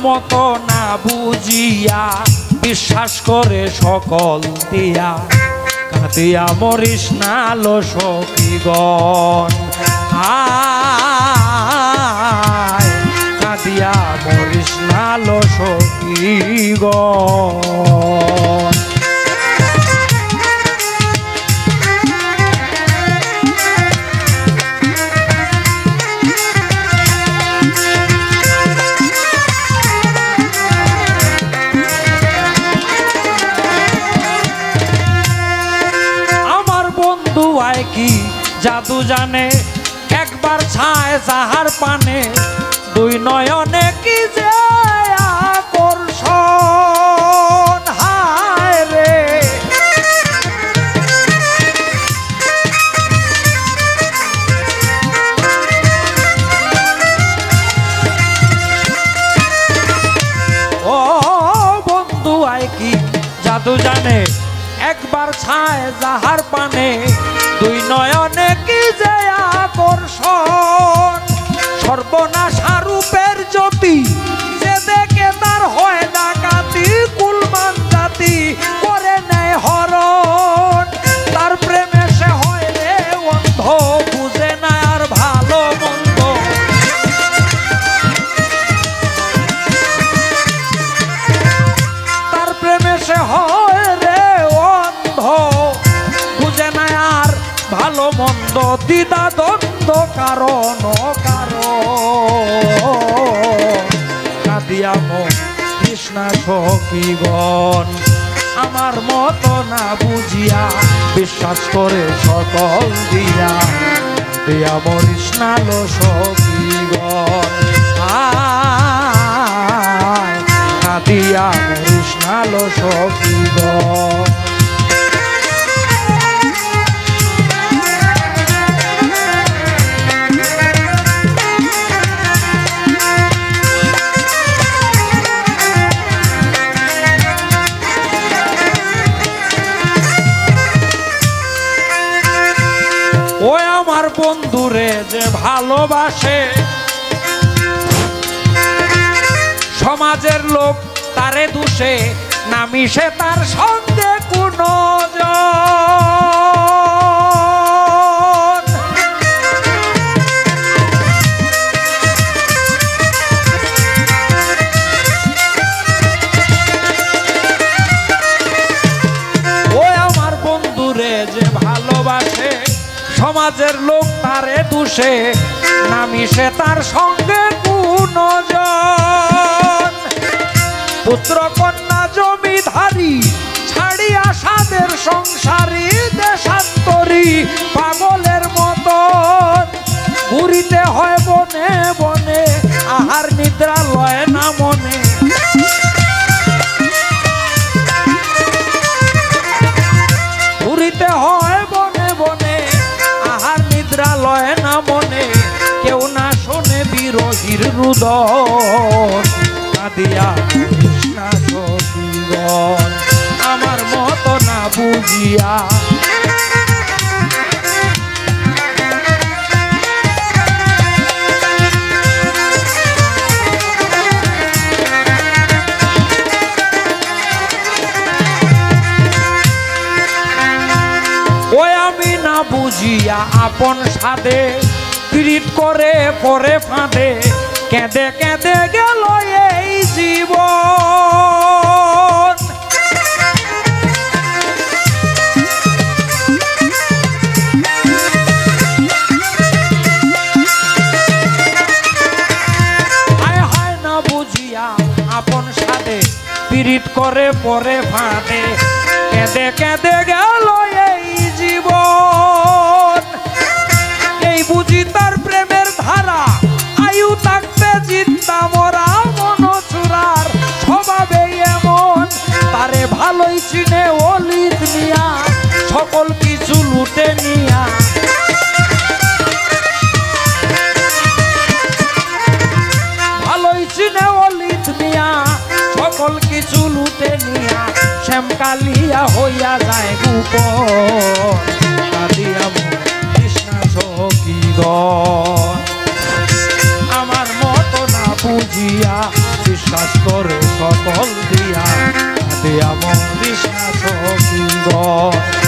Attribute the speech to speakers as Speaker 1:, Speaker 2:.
Speaker 1: মতো না বুঝিয়া বিশ্বাস করে সকল দিয়া কাঁদিয়া মরিস না লো সখীগণ কাঁদিয়া মরিস না লো সখীগণ কি জাদু জানে একবার ছায় যাহার পানে দুই নয়নে কি যে আকর্ষণ হায় রে ও বন্ধু আয় কি জাদু জানে একবার ছায় যাহার পানে দুই নয়নে কি যে আকর্ষণ সর্বনাশা রূপের জ্যোতি যে দেখে তার হয় ডাকাতি কুলমান জাতি করে নেয় হরণ তার প্রেমে সে হয় রে অন্ধ বুঝে না আর ভালো মন্দ তার প্রেমে সে হয় রে অন্ধ বুঝে না আর ভালো মন্দ দ্বিধা দ্বন্দ্ব কারণ কাঁদিয়া কৃষ্ণা সখীগণ আমার মতো না বুঝিয়া বিশ্বাস করে সকল দিয়া দিয়া মরিস না লো সখীগণ কাঁদিয়া মরিস না লো সখীগণ ওই আমার বন্ধুরে যে ভালোবাসে সমাজের লোক তারে দোষে না মিশে তার সঙ্গে কোনো ওই আমার বন্ধুরে যে ভালোবাসে সমাজের লোক তারে দোষে না মিশে তার সঙ্গে কোনো জন পুত্র কন্যা জমিধারী ছাড়িয়া সাদের সংসারী দেশান্তরী পাগলের মতন ঘুরিতে হয় বনে বনে আহার নিদ্রা লয় না মনে ঘুরিতে হয় বনে বনে আহার নিদ্রা লয় না মনে কেউ না শোনে বিরোহীর রুদন কাঁদিয়া কৃষ্ণা সখীগণ আমার মতো না বুঝিয়া ওই আমি না বুঝিয়া আপন সাধে পীড়িত করে পরে ফাঁদে কেঁদে কেঁদে গেল এই জীবন হায় হায় না বুঝিয়া আপন সাধে পীড়িত করে পরে ফাঁদে কেঁদে কেঁদে গেল এই জীবন এই বুঝি তার প্রেমের ধারা আয়ু থাকতে জিন্দা মরা মন চূড়ার স্বভাবে এমন তারে ভালোই চিনে অলিত নিয়া সকল কিছু লুটে নিয়া ভালোই চিনে অলিত নিয়া সকল কিছু লুটে নিয়া শ্যামকালিয়া হইয়া যায় গোপন কাঁদিয়া কৃষ্ণা সখীগণ আমার মতো না বুঝিয়া বিশ্বাস মরিস না সখী গো।